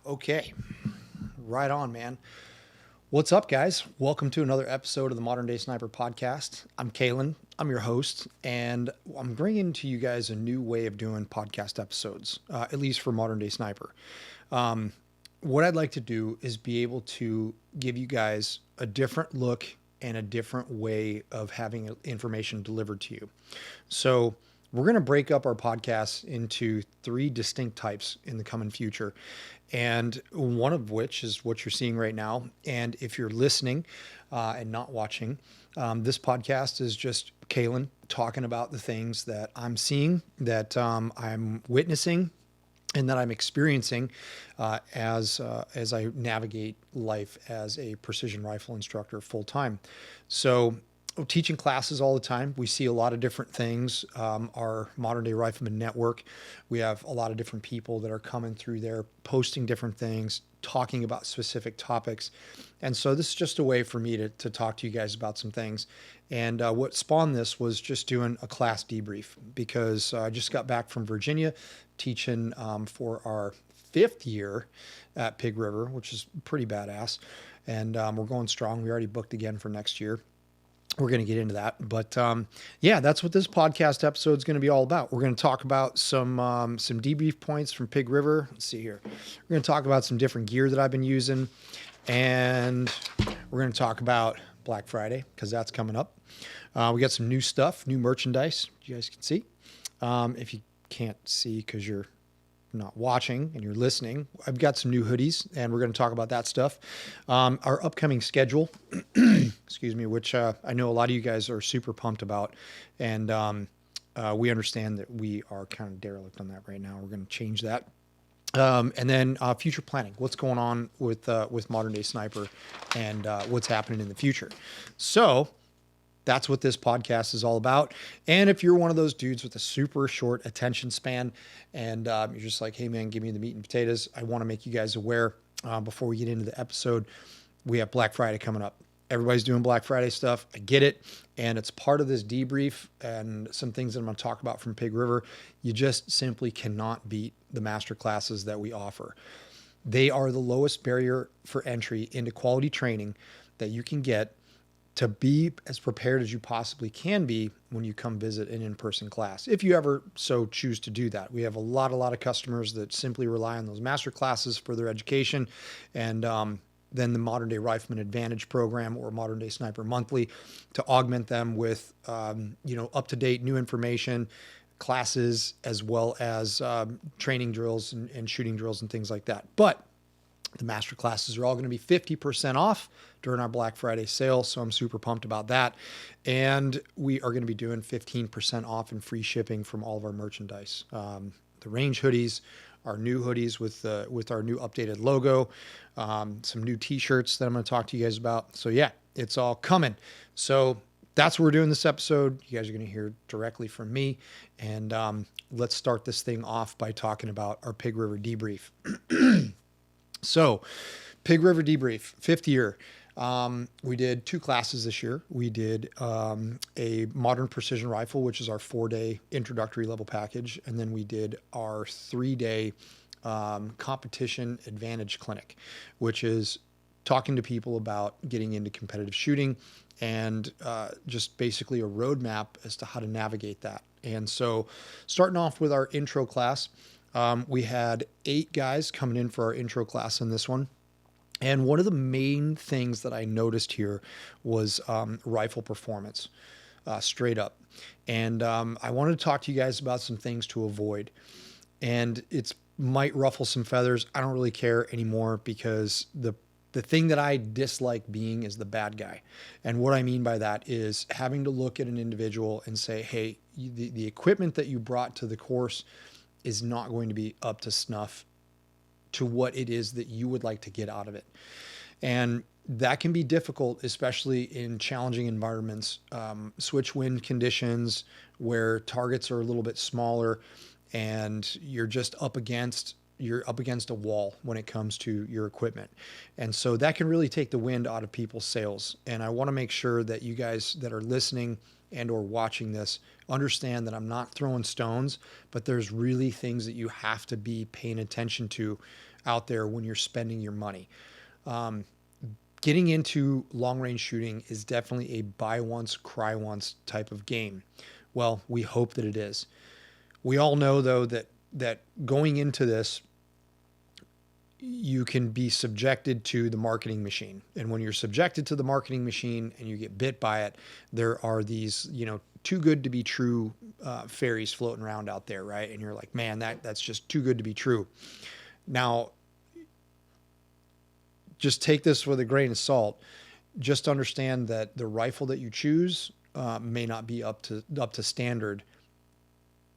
Okay, right on, man. What's up, guys? Welcome to another episode of the Modern Day Sniper podcast. I'm Kalen, I'm your host, and I'm bringing to you guys a new way of doing podcast episodes, at least for Modern Day Sniper. What I'd like to do is be able to give you guys a different look and a different way of having information delivered to you. So, we're going to break up our podcasts into three distinct types in the coming future. And one of which is what you're seeing right now. And if you're listening and not watching, this podcast is just Kalen talking about the things that I'm seeing, that I'm witnessing, and that I'm experiencing as I navigate life as a precision rifle instructor full time. So, teaching classes all the time. We see a lot of different things. Our Modern Day Rifleman Network, we have a lot of different people that are coming through there, posting different things, talking about specific topics. And so this is just a way for me to talk to you guys about some things. And what spawned this was just doing a class debrief, because I just got back from Virginia teaching for our 5th year at Pig River, which is pretty badass. And we're going strong. We already booked again for next year. We're going to get into that. But yeah, that's what this podcast episode is going to be all about. We're going to talk about some debrief points from Pig River. Let's see here. We're going to talk about some different gear that I've been using. And we're going to talk about Black Friday, because that's coming up. We got some new stuff, new merchandise you guys can see. If you can't see because you're not watching and you're listening, I've got some new hoodies, and we're going to talk about that stuff. Our upcoming schedule, excuse me, which I know a lot of you guys are super pumped about, and we understand that we are kind of derelict on that right now. We're going to change that. And then future planning, what's going on with Modern Day Sniper, and what's happening in the future. So that's what this podcast is all about. And if you're one of those dudes with a super short attention span, and you're just like, hey man, give me the meat and potatoes, I want to make you guys aware before we get into the episode, we have Black Friday coming up. Everybody's doing Black Friday stuff. I get it. And it's part of this debrief and some things that I'm going to talk about from Pig River. You just simply cannot beat the master classes that we offer. They are the lowest barrier for entry into quality training that you can get to be as prepared as you possibly can be when you come visit an in-person class, if you ever so choose to do that. We have a lot of customers that simply rely on those master classes for their education, and then the Modern Day Rifleman Advantage program or Modern Day Sniper Monthly to augment them with up-to-date new information, classes, as well as training drills and shooting drills and things like that. But the master classes are all going to be 50% off during our Black Friday sale, so I'm super pumped about that. And we are going to be doing 15% off and free shipping from all of our merchandise. The range hoodies, our new hoodies with our new updated logo, some new t-shirts that I'm going to talk to you guys about. So yeah, it's all coming. So that's what we're doing this episode. You guys are going to hear directly from me. And let's start this thing off by talking about our Pig River debrief. So, Pig River debrief, 5th year. We did 2 classes this year. We did a modern precision rifle, which is our 4-day introductory level package. And then we did our 3-day competition advantage clinic, which is talking to people about getting into competitive shooting and just basically a roadmap as to how to navigate that. And so, starting off with our intro class, we had 8 guys coming in for our intro class in this one. And one of the main things that I noticed here was rifle performance, straight up. And I wanted to talk to you guys about some things to avoid. And it's might ruffle some feathers. I don't really care anymore, because the thing that I dislike being is the bad guy. And what I mean by that is having to look at an individual and say, hey, the equipment that you brought to the course is not going to be up to snuff to what it is that you would like to get out of it. And that can be difficult, especially in challenging environments, switch wind conditions where targets are a little bit smaller and you're up against a wall when it comes to your equipment. And so that can really take the wind out of people's sails. And I want to make sure that you guys that are listening and or watching this, understand that I'm not throwing stones, but there's really things that you have to be paying attention to out there when you're spending your money. Getting into long range shooting is definitely a buy once, cry once type of game. Well, we hope that it is. We all know though that going into this, you can be subjected to the marketing machine. And when you're subjected to the marketing machine and you get bit by it, there are these, too good to be true fairies floating around out there, right? And you're like, man, that's just too good to be true. Now, just take this with a grain of salt. Just understand that the rifle that you choose may not be up to standard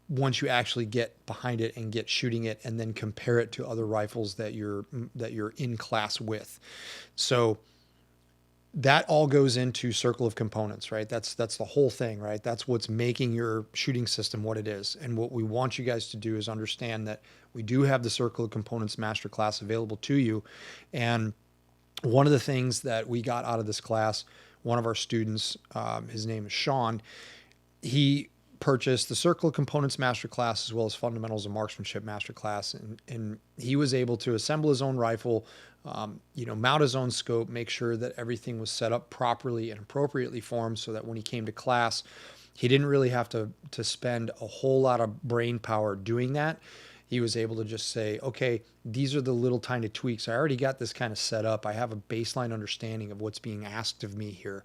once you actually get behind it and get shooting it, and then compare it to other rifles that you're in class with. So that all goes into circle of components, right? That's the whole thing, right? That's what's making your shooting system what it is. And what we want you guys to do is understand that we do have the circle of components masterclass available to you. And one of the things that we got out of this class, one of our students, his name is Sean, he purchased the Circle of Components Masterclass as well as Fundamentals of Marksmanship Masterclass, and he was able to assemble his own rifle, mount his own scope, make sure that everything was set up properly and appropriately for him, so that when he came to class, he didn't really have to spend a whole lot of brain power doing that. He was able to just say, okay, these are the little tiny tweaks. I already got this kind of set up. I have a baseline understanding of what's being asked of me here.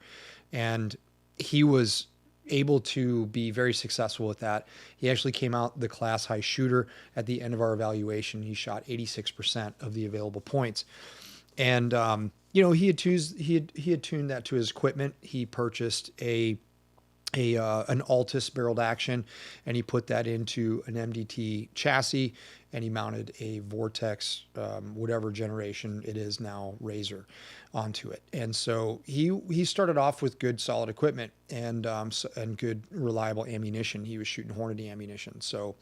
And he was able to be very successful with that. He actually came out the class high shooter at the end of our evaluation. He shot 86% of the available points. And, he had tuned that to his equipment. He purchased an Altus barreled action, and he put that into an MDT chassis, and he mounted a Vortex, whatever generation it is now, Razor, onto it. And so he started off with good solid equipment and good reliable ammunition. He was shooting Hornady ammunition. So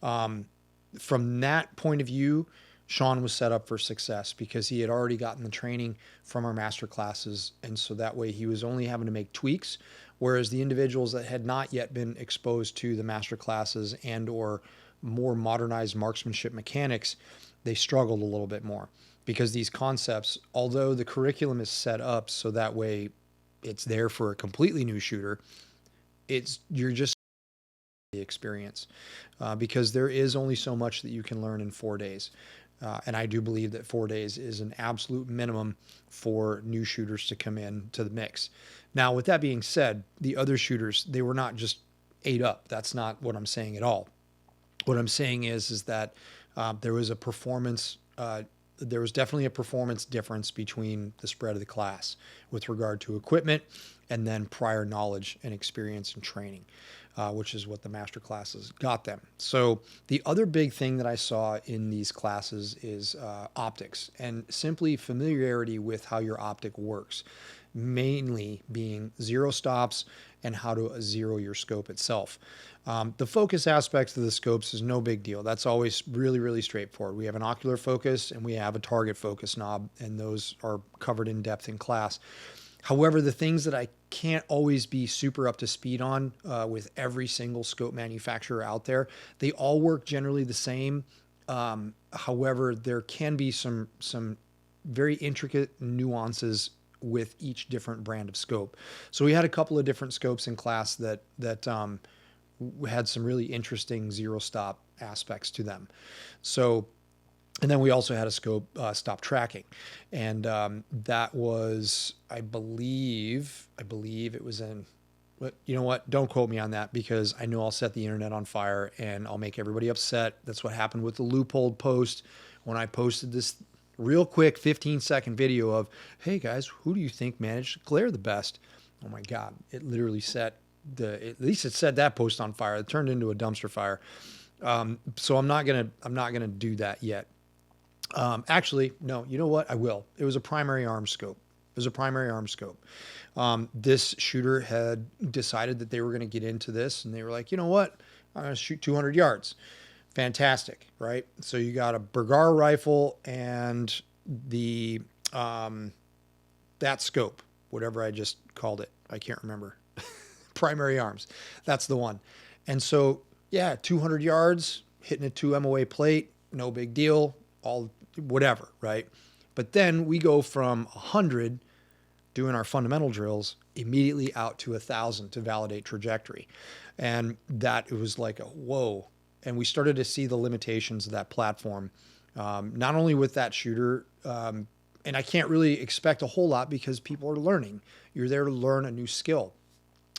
from that point of view, Sean was set up for success because he had already gotten the training from our master classes. And so that way he was only having to make tweaks, whereas the individuals that had not yet been exposed to the master classes and or more modernized marksmanship mechanics, they struggled a little bit more because these concepts, although the curriculum is set up so that way it's there for a completely new shooter, you're just the experience because there is only so much that you can learn in 4 days. And I do believe that 4 days is an absolute minimum for new shooters to come in to the mix. Now, with that being said, the other shooters, they were not just ate up. That's not what I'm saying at all. What I'm saying is that there was definitely a performance difference between the spread of the class with regard to equipment and then prior knowledge and experience and training, which is what the master classes got them. So the other big thing that I saw in these classes is optics and simply familiarity with how your optic works, mainly being zero stops and how to zero your scope itself. The focus aspects of the scopes is no big deal. That's always really, really straightforward. We have an ocular focus and we have a target focus knob, and those are covered in depth in class. However, the things that I can't always be super up to speed on with every single scope manufacturer out there, they all work generally the same. However, there can be some very intricate nuances with each different brand of scope. So we had a couple of different scopes in class that had some really interesting zero stop aspects to them. So, and then we also had a scope stop tracking, and that was, I believe it was in. But you know what? Don't quote me on that because I know I'll set the internet on fire and I'll make everybody upset. That's what happened with the loophole post when I posted this real quick 15-second video of, hey guys, who do you think managed to glare the best? Oh my God, it literally set at least it set that post on fire. It turned into a dumpster fire. So I'm not gonna do that yet. Actually, no, you know what? I will. It was a primary arm scope. This shooter had decided that they were going to get into this, and they were like, you know what? I'm going to shoot 200 yards. Fantastic, right? So you got a Bergara rifle and the that scope, whatever I just called it. I can't remember. primary arms. That's the one. And so, yeah, 200 yards, hitting a 2 MOA plate, no big deal, all whatever, right? But then we go from 100 doing our fundamental drills immediately out to 1,000 to validate trajectory. And that it was like a whoa. And we started to see the limitations of that platform, not only with that shooter, and I can't really expect a whole lot because people are learning. You're there to learn a new skill.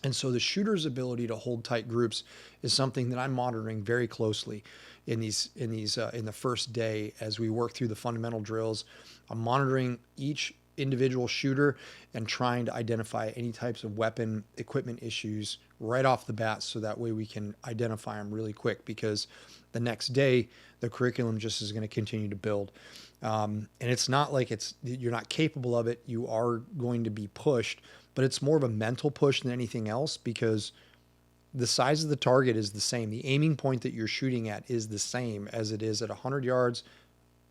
And so the shooter's ability to hold tight groups is something that I'm monitoring very closely in the first day as we work through the fundamental drills. I'm monitoring each individual shooter and trying to identify any types of weapon equipment issues right off the bat, so that way we can identify them really quick, because the next day the curriculum just is going to continue to build. And it's not like you're not capable of it. You are going to be pushed, but it's more of a mental push than anything else, because the size of the target is the same. The aiming point that you're shooting at is the same as it is at 100 yards,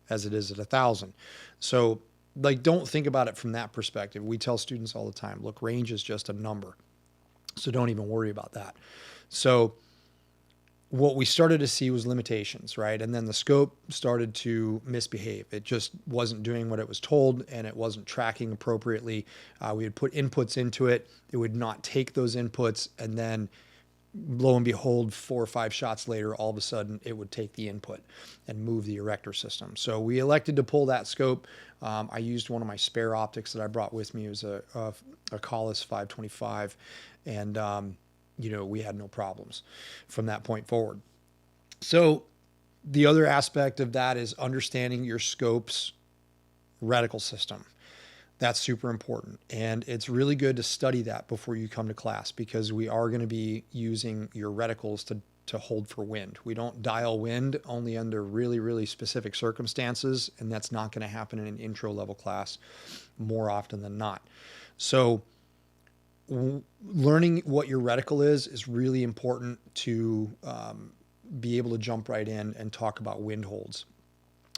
as it is at 1,000. So like, don't think about it from that perspective. We tell students all the time, look, range is just a number. So don't even worry about that. So what we started to see was limitations, right? And then the scope started to misbehave. It just wasn't doing what it was told, and it wasn't tracking appropriately. We would put inputs into it. It would not take those inputs, and then lo and behold, 4 or 5 shots later, all of a sudden it would take the input and move the erector system. So we elected to pull that scope. I used one of my spare optics that I brought with me. It was a Collis 525, and we had no problems from that point forward. So the other aspect of that is understanding your scope's reticle system. That's super important. And it's really good to study that before you come to class, because we are going to be using your reticles to hold for wind. We don't dial wind only under really, really specific circumstances. And that's not going to happen in an intro level class more often than not. So learning what your reticle is really important to be able to jump right in and talk about wind holds.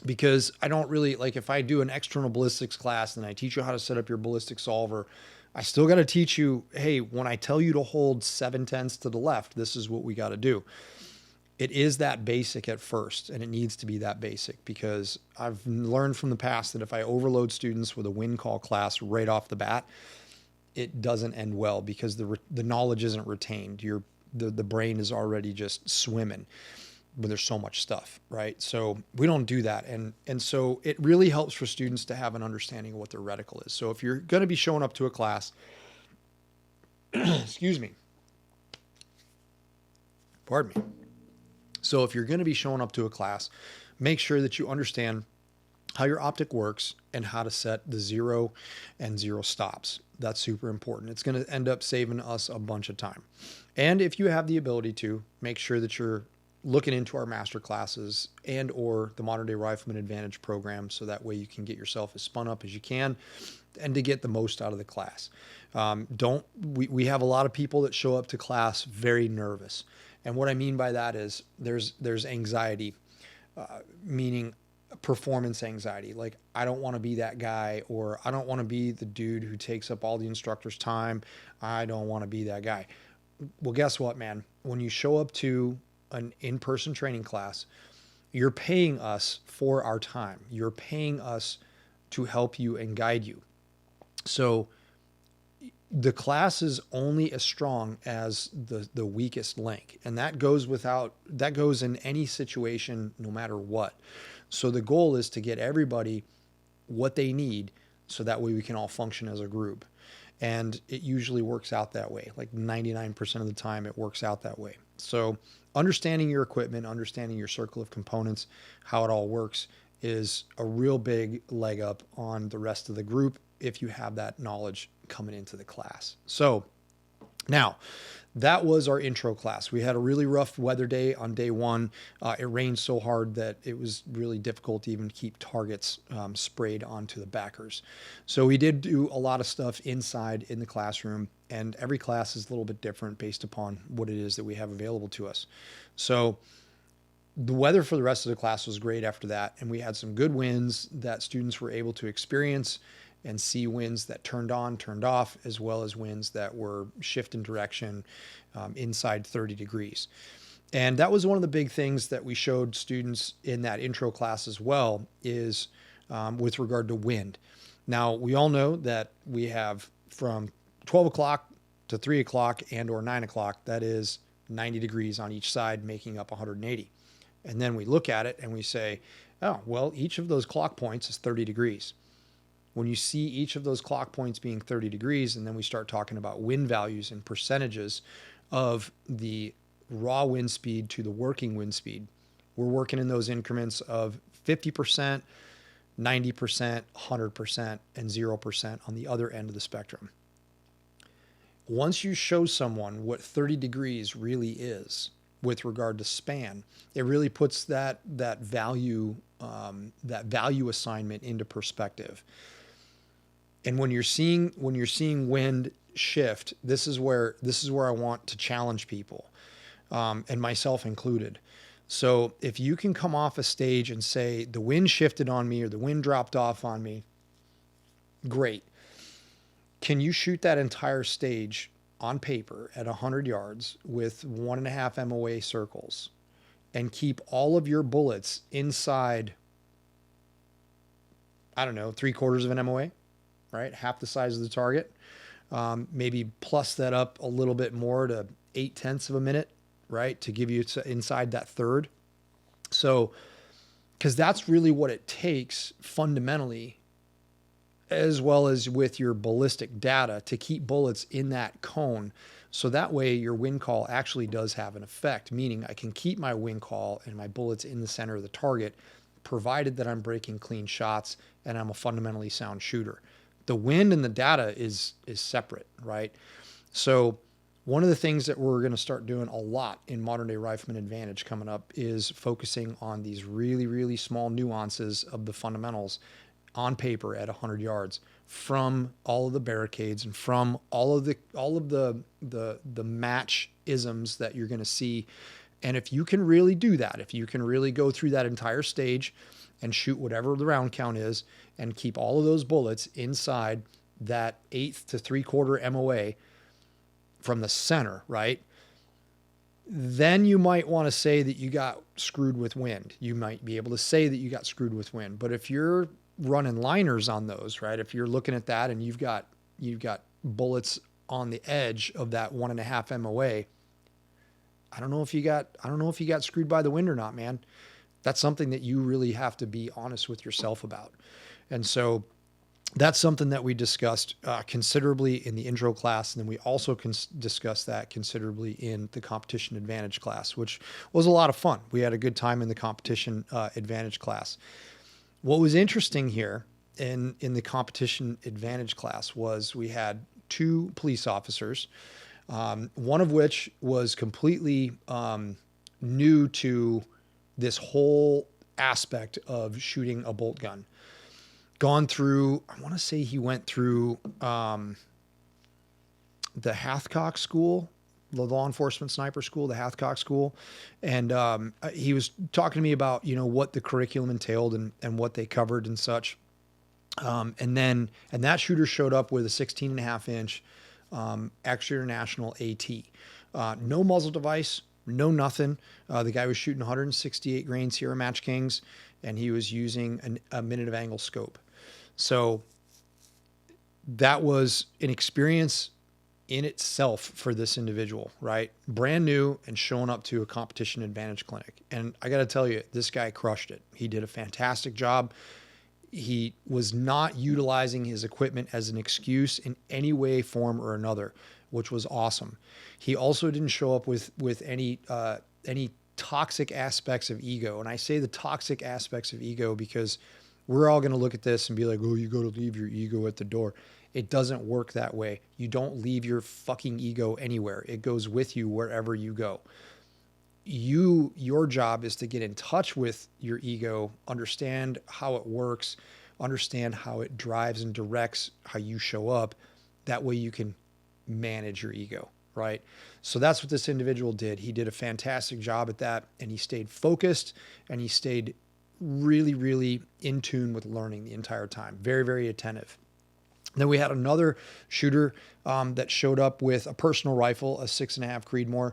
Because I don't really, like, if I do an external ballistics class and I teach you how to set up your ballistic solver, I still got to teach you, hey, when I tell you to hold 7/10 to the left, this is what we got to do. It is that basic at first, and it needs to be that basic, because I've learned from the past that if I overload students with a wind call class right off the bat, it doesn't end well, because the knowledge isn't retained. The brain is already just swimming, but there's so much stuff, right? So we don't do that. And so it really helps for students to have an understanding of what their reticle is. So if you're going to be showing up to a class, excuse me, pardon me. So if you're going to be showing up to a class, make sure that you understand how your optic works and how to set the 0 and 0 stops. That's super important. It's going to end up saving us a bunch of time. And if you have the ability to, make sure that you're looking into our master classes and or the Modern Day Rifleman Advantage program, so that way you can get yourself as spun up as you can and to get the most out of the class. We have a lot of people that show up to class very nervous. And what I mean by that is there's anxiety, meaning performance anxiety. Like, I don't want to be that guy, or I don't want to be the dude who takes up all the instructor's time. I don't want to be that guy. Well, guess what, man? When you show up to an in-person training class, you're paying us for our time. You're paying us to help you and guide you. So the class is only as strong as the weakest link. And that goes in any situation, no matter what. So the goal is to get everybody what they need, so that way we can all function as a group. And it usually works out that way. Like 99% of the time it works out that way. So understanding your equipment, understanding your circle of components, how it all works, is a real big leg up on the rest of the group if you have that knowledge coming into the class. So now, that was our intro class. We had a really rough weather day on day one. It rained so hard that it was really difficult to even keep targets sprayed onto the backers. So we did do a lot of stuff inside in the classroom, and every class is a little bit different based upon what it is that we have available to us. So the weather for the rest of the class was great after that, and we had some good winds that students were able to experience, and see winds that turned on, turned off, as well as winds that were shifting direction inside 30 degrees. And that was one of the big things that we showed students in that intro class as well, is with regard to wind. Now, we all know that we have from 12 o'clock to 3 o'clock and or 9 o'clock, that is 90 degrees on each side, making up 180. And then we look at it and we say, oh, well, each of those clock points is 30 degrees. When you see each of those clock points being 30 degrees, and then we start talking about wind values and percentages of the raw wind speed to the working wind speed, we're working in those increments of 50%, 90%, 100%, and 0% on the other end of the spectrum. Once you show someone what 30 degrees really is with regard to span, it really puts that value assignment into perspective. And when you're seeing wind shift, this is where I want to challenge people, and myself included. So if you can come off a stage and say the wind shifted on me or the wind dropped off on me, great. Can you shoot that entire stage on paper at 100 yards with 1.5 MOA circles and keep all of your bullets inside, I don't know, 3/4 of an MOA, right? Half the size of the target. Maybe plus that up a little bit more to 0.8 of a minute, right? To give you inside that third. So, because that's really what it takes fundamentally, as well as with your ballistic data, to keep bullets in that cone. So that way your wind call actually does have an effect, meaning I can keep my wind call and my bullets in the center of the target, provided that I'm breaking clean shots and I'm a fundamentally sound shooter. The wind and the data is separate, right? So one of the things that we're going to start doing a lot in Modern Day Rifleman Advantage coming up is focusing on these really, really small nuances of the fundamentals on paper at 100 yards from all of the barricades and from all of the match isms that you're going to see. And if you can really do that, if you can really go through that entire stage and shoot whatever the round count is and keep all of those bullets inside that 1/8 to 3/4 MOA from the center, right? Then you might want to say that you got screwed with wind. You might be able to say that you got screwed with wind. But if you're running liners on those, right? If you're looking at that and you've got bullets on the edge of that 1.5 MOA, I don't know if you got screwed by the wind or not, man. That's something that you really have to be honest with yourself about. And so that's something that we discussed considerably in the intro class. And then we also discussed that considerably in the competition advantage class, which was a lot of fun. We had a good time in the competition advantage class. What was interesting here in the competition advantage class was we had 2 police officers, one of which was completely new to this whole aspect of shooting a bolt gun. Gone through, I want to say he went through the Hathcock School, the law enforcement sniper school, the Hathcock School. And he was talking to me about, what the curriculum entailed and what they covered and such. And that shooter showed up with a 16.5 inch extra international AT. No muzzle device, no nothing. The guy was shooting 168 grain Sierra Match Kings, and he was using a minute of angle scope. So that was an experience in itself for this individual, right? Brand new and showing up to a competition advantage clinic. And I got to tell you, this guy crushed it. He did a fantastic job. He was not utilizing his equipment as an excuse in any way, form, or another, which was awesome. He also didn't show up with any toxic aspects of ego. And I say the toxic aspects of ego because we're all going to look at this and be like, oh, you got to leave your ego at the door. It doesn't work that way. You don't leave your fucking ego anywhere. It goes with you wherever you go. Your job is to get in touch with your ego, understand how it works, understand how it drives and directs how you show up. That way you can manage your ego, right? So that's what this individual did. He did a fantastic job at that, and he stayed focused, and he stayed really, really in tune with learning the entire time. Very, very attentive. Then we had another shooter that showed up with a personal rifle, a 6.5 Creedmoor,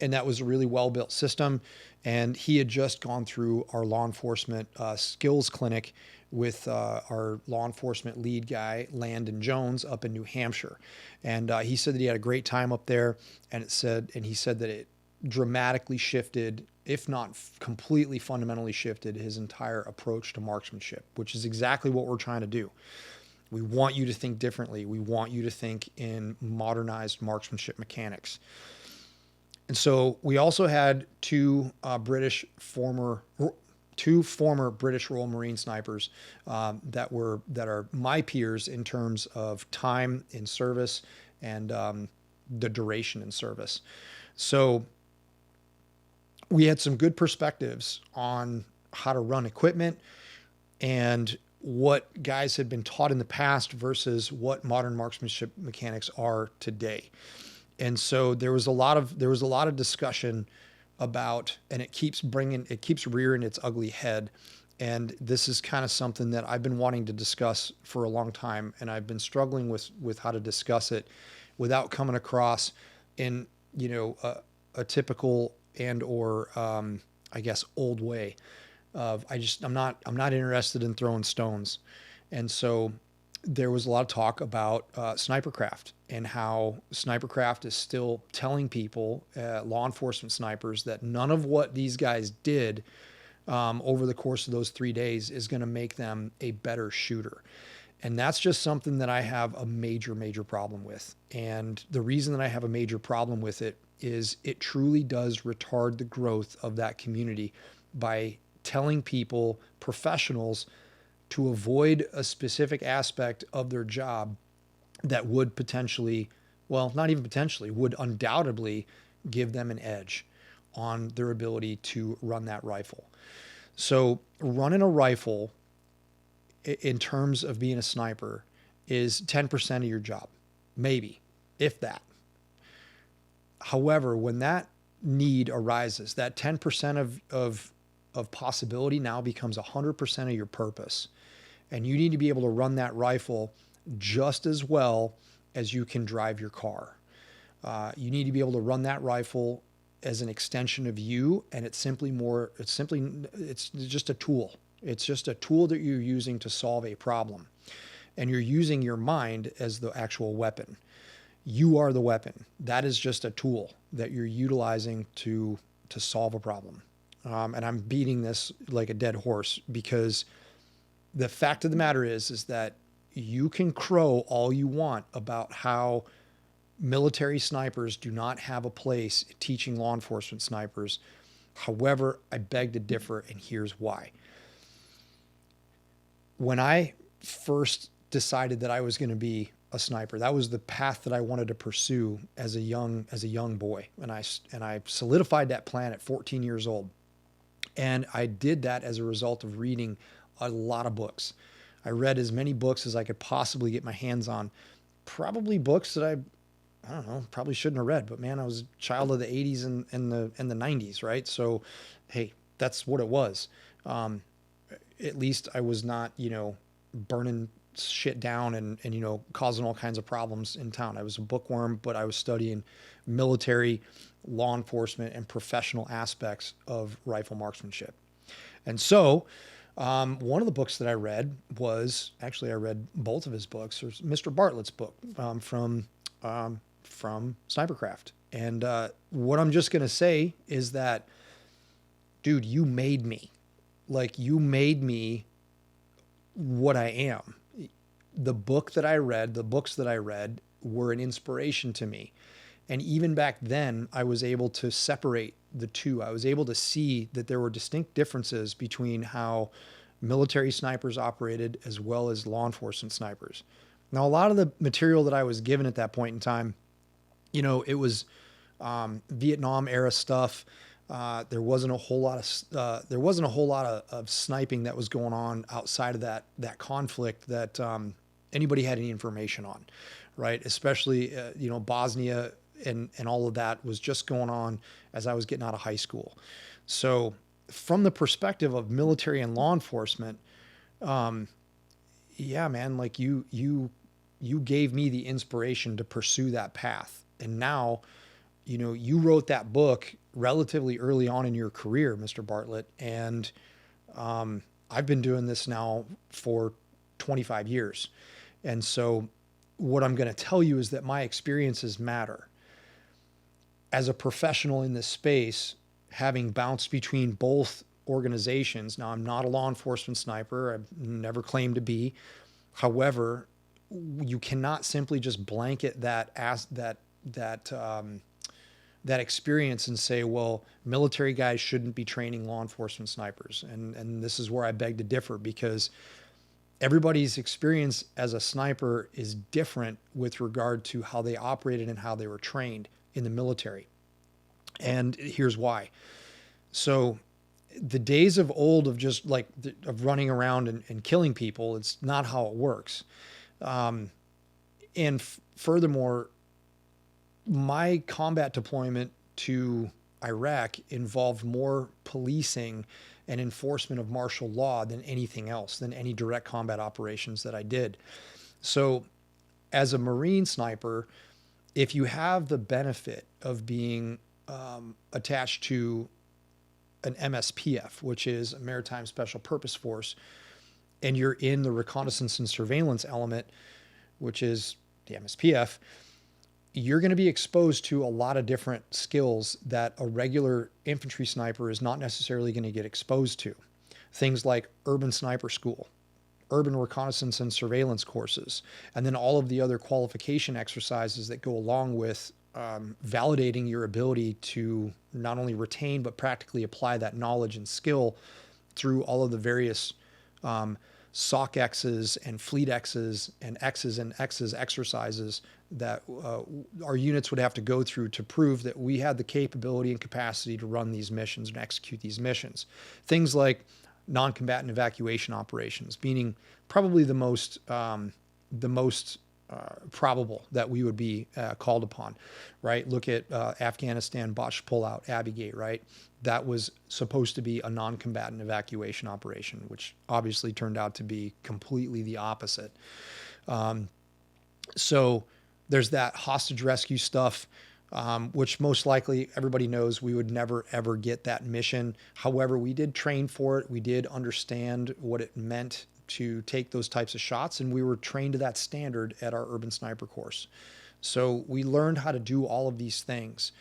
and that was a really well-built system. And he had just gone through our law enforcement skills clinic with our law enforcement lead guy, Landon Jones, up in New Hampshire. And he said that he had a great time up there, and he said that it dramatically shifted, if not completely fundamentally shifted, his entire approach to marksmanship, which is exactly what we're trying to do. We want you to think differently. We want you to think in modernized marksmanship mechanics. And so we also had two former British Royal Marine snipers that are my peers in terms of time in service and the duration in service. So we had some good perspectives on how to run equipment and what guys had been taught in the past versus what modern marksmanship mechanics are today. And so there was a lot of discussion about, and it keeps rearing its ugly head. And this is kind of something that I've been wanting to discuss for a long time, and I've been struggling with how to discuss it without coming across in, a typical and or I guess old way of I'm not interested in throwing stones. And so there was a lot of talk about snipercraft and how snipercraft is still telling people, law enforcement snipers, that none of what these guys did over the course of those 3 days is going to make them a better shooter. And that's just something that I have a major, major problem with. And the reason that I have a major problem with it is it truly does retard the growth of that community by telling people, professionals, to avoid a specific aspect of their job that would potentially, well, not even potentially, would undoubtedly give them an edge on their ability to run that rifle. So running a rifle in terms of being a sniper is 10% of your job, maybe, if that. However, when that need arises, that 10% of possibility now becomes 100% of your purpose. And you need to be able to run that rifle just as well as you can drive your car. You need to be able to run that rifle as an extension of you, and it's just a tool. It's just a tool that you're using to solve a problem. And you're using your mind as the actual weapon. You are the weapon. That is just a tool that you're utilizing to solve a problem. And I'm beating this like a dead horse because the fact of the matter is that you can crow all you want about how military snipers do not have a place teaching law enforcement snipers. However, I beg to differ, and here's why. When I first decided that I was going to be a sniper, that was the path that I wanted to pursue as a young boy, and I solidified that plan at 14 years old. And I did that as a result of reading a lot of books. I read as many books as I could possibly get my hands on. Probably books that I don't know, probably shouldn't have read, but man, I was a child of the 80s and the 90s, right? So, hey, that's what it was. At least I was not, burning shit down and causing all kinds of problems in town. I was a bookworm, but I was studying military, law enforcement, and professional aspects of rifle marksmanship. And so one of the books that I read was, actually I read both of his books. There's Mr. Bartlett's book from Snipercraft. And what I'm just going to say is that, dude, you made me. Like, you made me what I am. The books that I read were an inspiration to me. And even back then, I was able to separate the two. I was able to see that there were distinct differences between how military snipers operated as well as law enforcement snipers. Now, a lot of the material that I was given at that point in time, it was Vietnam era stuff. There wasn't a whole lot of sniping that was going on outside of that conflict that anybody had any information on, right? Especially Bosnia and all of that was just going on as I was getting out of high school. So from the perspective of military and law enforcement, yeah, man, like you gave me the inspiration to pursue that path. And now, you wrote that book relatively early on in your career, Mr. Bartlett. And I've been doing this now for 25 years. And so what I'm going to tell you is that my experiences matter. As a professional in this space, having bounced between both organizations, now I'm not a law enforcement sniper. I've never claimed to be. However, you cannot simply just blanket that experience and say, well, military guys shouldn't be training law enforcement snipers. And this is where I beg to differ, because everybody's experience as a sniper is different with regard to how they operated and how they were trained in the military. And here's why. So the days of old of just like of running around and killing people, it's not how it works. Furthermore, my combat deployment to Iraq involved more policing and enforcement of martial law than anything else, than any direct combat operations that I did. So as a Marine sniper, if you have the benefit of being attached to an MSPF, which is a Maritime Special Purpose Force, and you're in the reconnaissance and surveillance element, which is the MSPF, you're going to be exposed to a lot of different skills that a regular infantry sniper is not necessarily going to get exposed to. Things like urban sniper school, urban reconnaissance and surveillance courses, and then all of the other qualification exercises that go along with validating your ability to not only retain but practically apply that knowledge and skill through all of the various SOC X's and Fleet X's and X's and X's exercises that our units would have to go through to prove that we had the capability and capacity to run these missions and execute these missions. Things like non-combatant evacuation operations, meaning probably the most probable that we would be called upon, right? Look at Afghanistan botched pullout, Abbey Gate, right? That was supposed to be a non-combatant evacuation operation, which obviously turned out to be completely the opposite. So there's that hostage rescue stuff, which most likely everybody knows we would never, ever get that mission. However, we did train for it. We did understand what it meant to take those types of shots, and we were trained to that standard at our urban sniper course. So we learned how to do all of these things.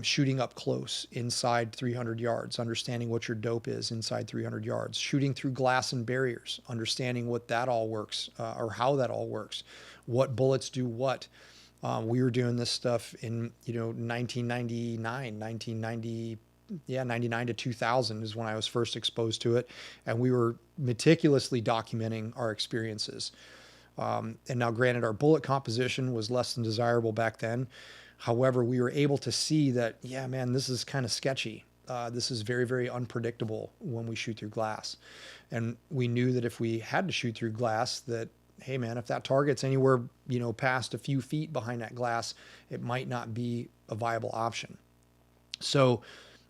Shooting up close inside 300 yards, understanding what your dope is inside 300 yards, shooting through glass and barriers, understanding what that all works, or how that all works, what bullets do what. We were doing this stuff in 99 to 2000 is when I was first exposed to it, and we were meticulously documenting our experiences. And now, granted, our bullet composition was less than desirable back then. However, we were able to see that, yeah, man, this is kind of sketchy. This is very, very unpredictable when we shoot through glass. And we knew that if we had to shoot through glass, that, hey, man, if that target's anywhere, past a few feet behind that glass, it might not be a viable option. So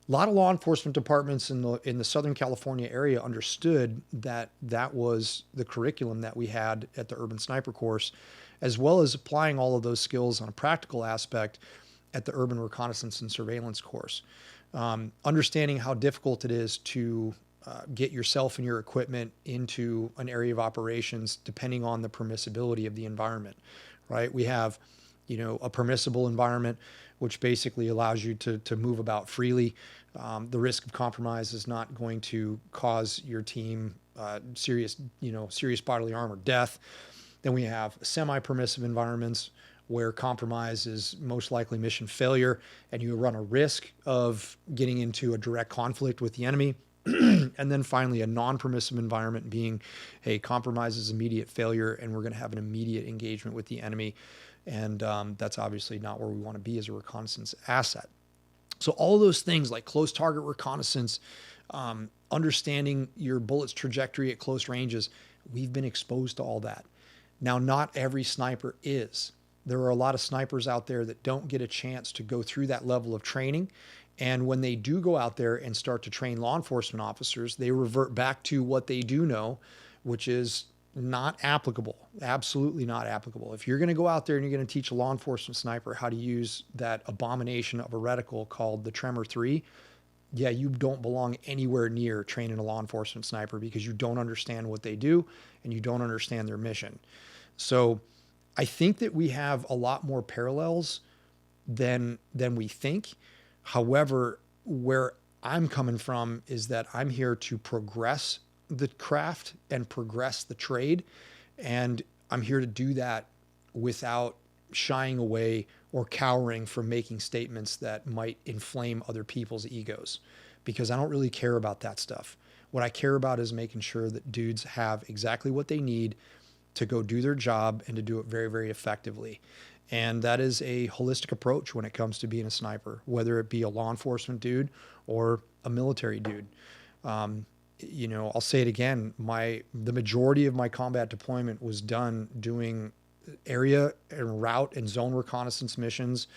a lot of law enforcement departments in the Southern California area understood that that was the curriculum that we had at the Urban Sniper course, as well as applying all of those skills on a practical aspect at the Urban Reconnaissance and Surveillance course. Understanding how difficult it is to get yourself and your equipment into an area of operations depending on the permissibility of the environment, right? We have, a permissible environment, which basically allows you to move about freely. The risk of compromise is not going to cause your team serious bodily harm or death. Then we have semi-permissive environments where compromise is most likely mission failure, and you run a risk of getting into a direct conflict with the enemy. And then finally, a non-permissive environment being, hey, compromise is immediate failure, and we're going to have an immediate engagement with the enemy. And that's obviously not where we want to be as a reconnaissance asset. So all of those things like close target reconnaissance, understanding your bullet's trajectory at close ranges, we've been exposed to all that. Now, not every sniper is. There are a lot of snipers out there that don't get a chance to go through that level of training. And when they do go out there and start to train law enforcement officers, they revert back to what they do know, which is not applicable. Absolutely not applicable. If you're going to go out there and you're going to teach a law enforcement sniper how to use that abomination of a reticle called the Tremor 3, yeah, you don't belong anywhere near training a law enforcement sniper because you don't understand what they do and you don't understand their mission. So I think that we have a lot more parallels than we think. However, where I'm coming from is that I'm here to progress the craft and progress the trade. And I'm here to do that without shying away or cowering from making statements that might inflame other people's egos, because I don't really care about that stuff. What I care about is making sure that dudes have exactly what they need to go do their job and to do it very, very effectively. And that is a holistic approach when it comes to being a sniper, whether it be a law enforcement dude or a military dude. I'll say it again. The majority of my combat deployment was done doing area and route and zone reconnaissance missions,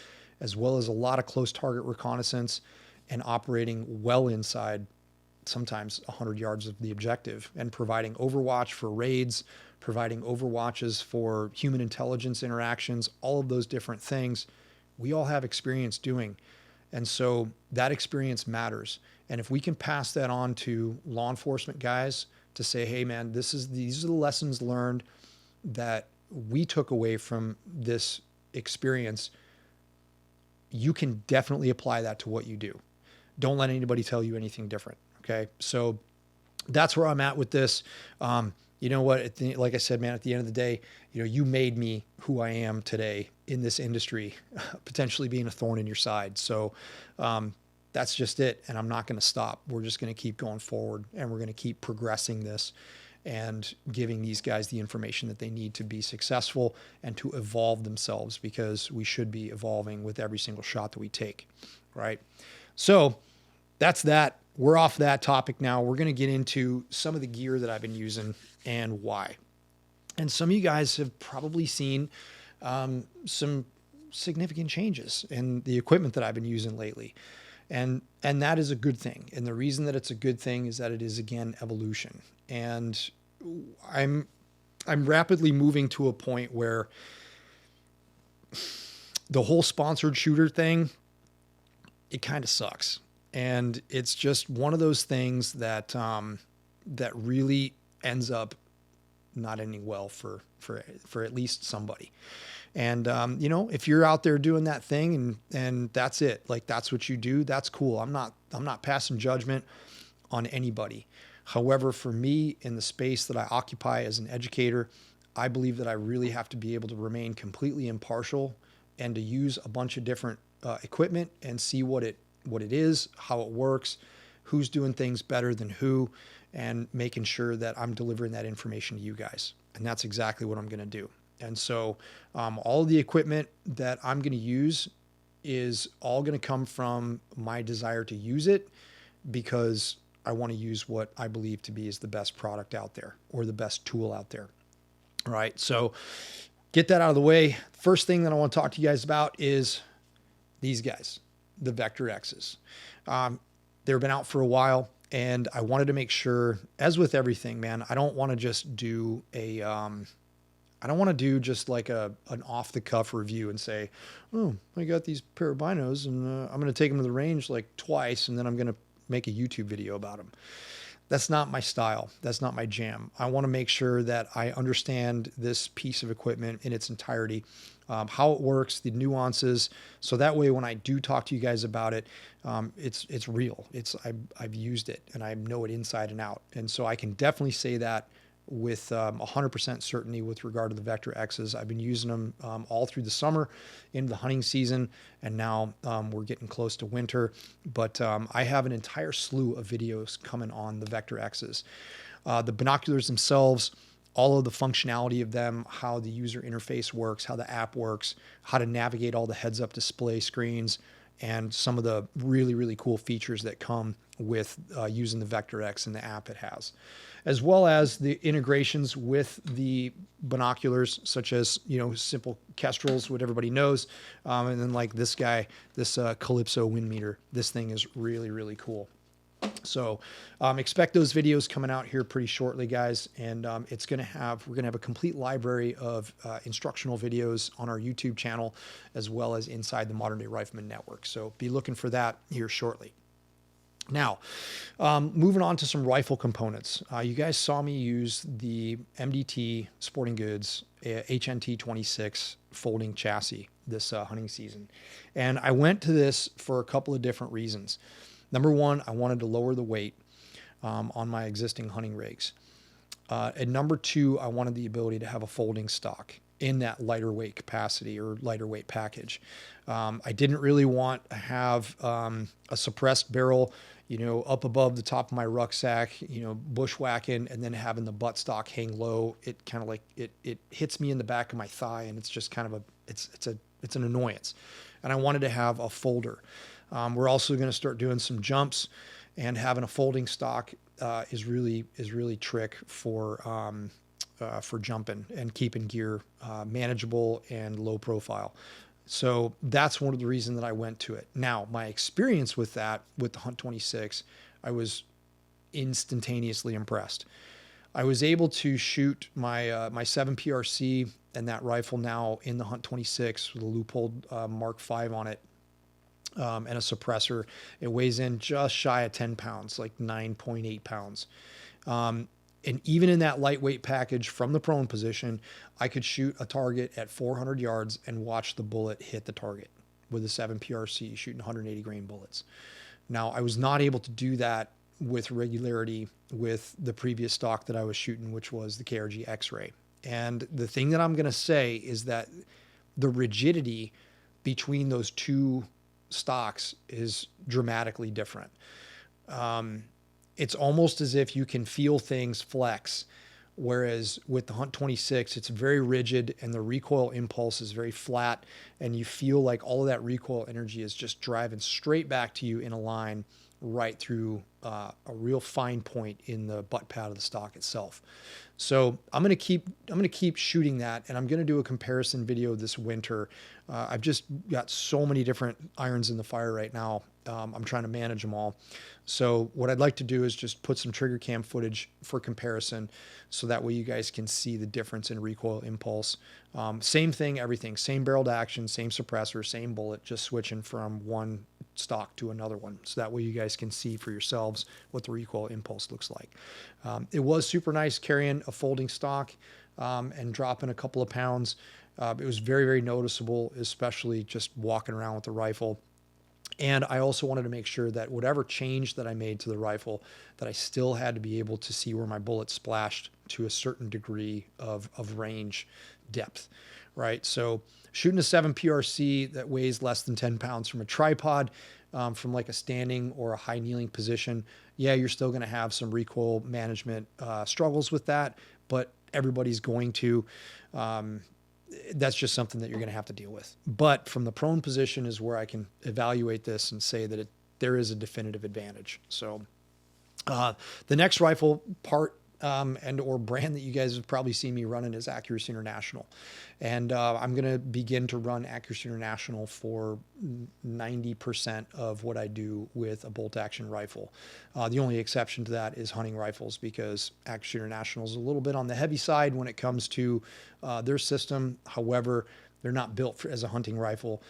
as well as a lot of close target reconnaissance and operating well inside sometimes 100 yards of the objective and providing overwatch for raids, providing overwatches for human intelligence interactions, all of those different things we all have experience doing. And so that experience matters. And if we can pass that on to law enforcement guys to say, hey man, these are the lessons learned that we took away from this experience, you can definitely apply that to what you do. Don't let anybody tell you anything different. Okay. So that's where I'm at with this. You know what? Like I said, man, at the end of the day, you made me who I am today in this industry, potentially being a thorn in your side. So that's just it. And I'm not going to stop. We're just going to keep going forward and we're going to keep progressing this and giving these guys the information that they need to be successful and to evolve themselves, because we should be evolving with every single shot that we take. Right. So that's that. We're off that topic now. We're going to get into some of the gear that I've been using and why. And some of you guys have probably seen some significant changes in the equipment that I've been using lately. And that is a good thing. And the reason that it's a good thing is that it is, again, evolution. And I'm rapidly moving to a point where the whole sponsored shooter thing, it kind of sucks. And it's just one of those things that that really ends up not ending well for at least somebody. And if you're out there doing that thing and that's it, like that's what you do, that's cool. I'm not passing judgment on anybody. However, for me, in the space that I occupy as an educator, I believe that I really have to be able to remain completely impartial and to use a bunch of different equipment and see what it is, how it works, who's doing things better than who, and making sure that I'm delivering that information to you guys. And that's exactly what I'm going to do. And so all of the equipment that I'm going to use is all going to come from my desire to use it, because I want to use what I believe to be is the best product out there or the best tool out there. All right. So get that out of the way. First thing that I want to talk to you guys about is these guys, the Vector X's. They've been out for a while, and I wanted to make sure, as with everything, man, I don't want to just do like an off the cuff review and say, oh, I got these pair of binos and I'm going to take them to the range like twice, and then I'm going to make a YouTube video about them. That's not my style. That's not my jam. I want to make sure that I understand this piece of equipment in its entirety, how it works, the nuances. So that way, when I do talk to you guys about it, it's real. I've used it and I know it inside and out. And so I can definitely say that with 100% certainty with regard to the Vector X's. I've been using them all through the summer into the hunting season, and now we're getting close to winter. But I have an entire slew of videos coming on the Vector X's. The binoculars themselves, all of the functionality of them, how the user interface works, how the app works, how to navigate all the heads-up display screens, and some of the really, really cool features that come with using the Vector X and the app it has, as well as the integrations with the binoculars, such as, simple Kestrels, what everybody knows. And then like this guy, this Calypso wind meter, this thing is really, really cool. So expect those videos coming out here pretty shortly, guys. And we're going to have a complete library of instructional videos on our YouTube channel, as well as inside the Modern Day Rifleman Network. So be looking for that here shortly. Now, moving on to some rifle components. You guys saw me use the MDT Sporting Goods HNT 26 folding chassis this hunting season. And I went to this for a couple of different reasons. Number one, I wanted to lower the weight on my existing hunting rigs. And number two, I wanted the ability to have a folding stock in that lighter weight capacity or lighter weight package. I didn't really want to have a suppressed barrel, up above the top of my rucksack, bushwhacking, and then having the buttstock hang low. It kind of like it hits me in the back of my thigh, and it's just kind of it's an annoyance. And I wanted to have a folder. We're also going to start doing some jumps, and having a folding stock is really trick for jumping and keeping gear manageable and low profile. So that's one of the reasons that I went to it. Now, my experience with that, with the Hunt 26, I was instantaneously impressed. I was able to shoot my 7 PRC and that rifle now in the Hunt 26 with a Leupold Mark V on it. And a suppressor. It weighs in just shy of 10 pounds, like 9.8 pounds. And even in that lightweight package from the prone position, I could shoot a target at 400 yards and watch the bullet hit the target with a 7 PRC shooting 180 grain bullets. Now, I was not able to do that with regularity with the previous stock that I was shooting, which was the KRG X-Ray. And the thing that I'm going to say is that the rigidity between those two stocks is dramatically different. It's almost as if you can feel things flex, whereas with the Hunt 26, it's very rigid and the recoil impulse is very flat, and you feel like all of that recoil energy is just driving straight back to you in a line right through a real fine point in the butt pad of the stock itself. So I'm going to keep shooting that, and I'm going to do a comparison video this winter. I've just got so many different irons in the fire right now. I'm trying to manage them all. So what I'd like to do is just put some trigger cam footage for comparison, so that way you guys can see the difference in recoil impulse. Same thing, everything, same barrel to action, same suppressor, same bullet, just switching from one stock to another one. So that way you guys can see for yourselves what the recoil impulse looks like. It was super nice carrying a folding stock and dropping a couple of pounds. It was very, very noticeable, especially just walking around with the rifle. And I also wanted to make sure that whatever change that I made to the rifle, that I still had to be able to see where my bullet splashed to a certain degree of range depth, right? So shooting a 7 PRC that weighs less than 10 pounds from a tripod, from like a standing or a high kneeling position, yeah, you're still going to have some recoil management struggles with that, but everybody's going to. That's just something that you're going to have to deal with. But from the prone position is where I can evaluate this and say that there is a definitive advantage. So the next rifle part and or brand that you guys have probably seen me running is Accuracy International. And I'm going to begin to run Accuracy International for 90% of what I do with a bolt action rifle. The only exception to that is hunting rifles, because Accuracy International is a little bit on the heavy side when it comes to their system. However, they're not built as a hunting rifle.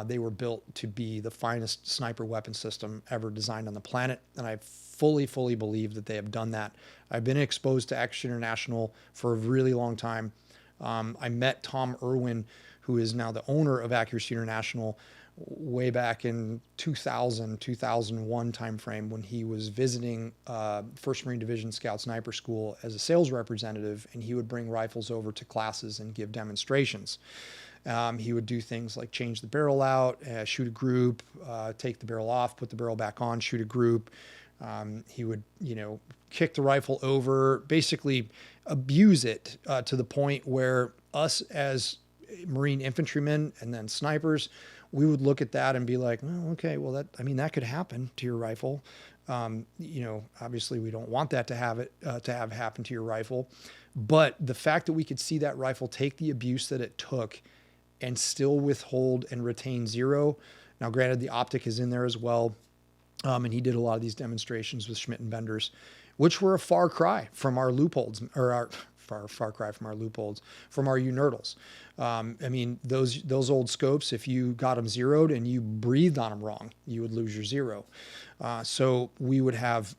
They were built to be the finest sniper weapon system ever designed on the planet, and I fully believe that they have done that. I've been exposed to Accuracy International for a really long time. I met Tom Irwin, who is now the owner of Accuracy International, way back in 2000, 2001 timeframe, when he was visiting 1st Marine Division Scout Sniper School as a sales representative, and he would bring rifles over to classes and give demonstrations. He would do things like change the barrel out, shoot a group, take the barrel off, put the barrel back on, shoot a group. He would, kick the rifle over, basically abuse it to the point where us as Marine infantrymen and then snipers, we would look at that and be like, well, okay, well, that could happen to your rifle. Obviously we don't want that to have happen to your rifle, but the fact that we could see that rifle take the abuse that it took and still withhold and retain zero. Now, granted, the optic is in there as well. And he did a lot of these demonstrations with Schmidt and Benders, which were a far cry from our loopholes, or our far cry from our loopholes, from our Unerdals. I mean, those old scopes, if you got them zeroed and you breathed on them wrong, you would lose your zero. So we would have,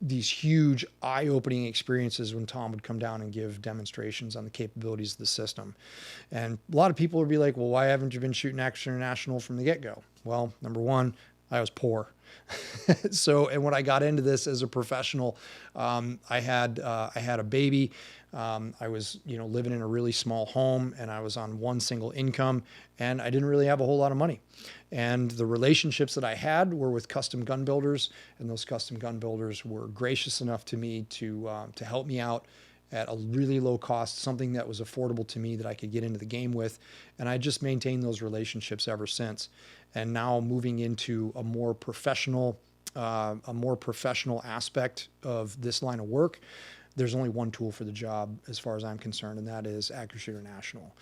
these huge eye-opening experiences when Tom would come down and give demonstrations on the capabilities of the system. And a lot of people would be like, well, why haven't you been shooting Action International from the get-go? Well, number one, I was poor. And when I got into this as a professional, I had a baby. I was, living in a really small home, and I was on one single income, and I didn't really have a whole lot of money. And the relationships that I had were with custom gun builders, and those custom gun builders were gracious enough to me to help me out at a really low cost, something that was affordable to me that I could get into the game with. And I just maintained those relationships ever since. And now moving into a more professional aspect of this line of work, there's only one tool for the job as far as I'm concerned, and that is Accuracy International.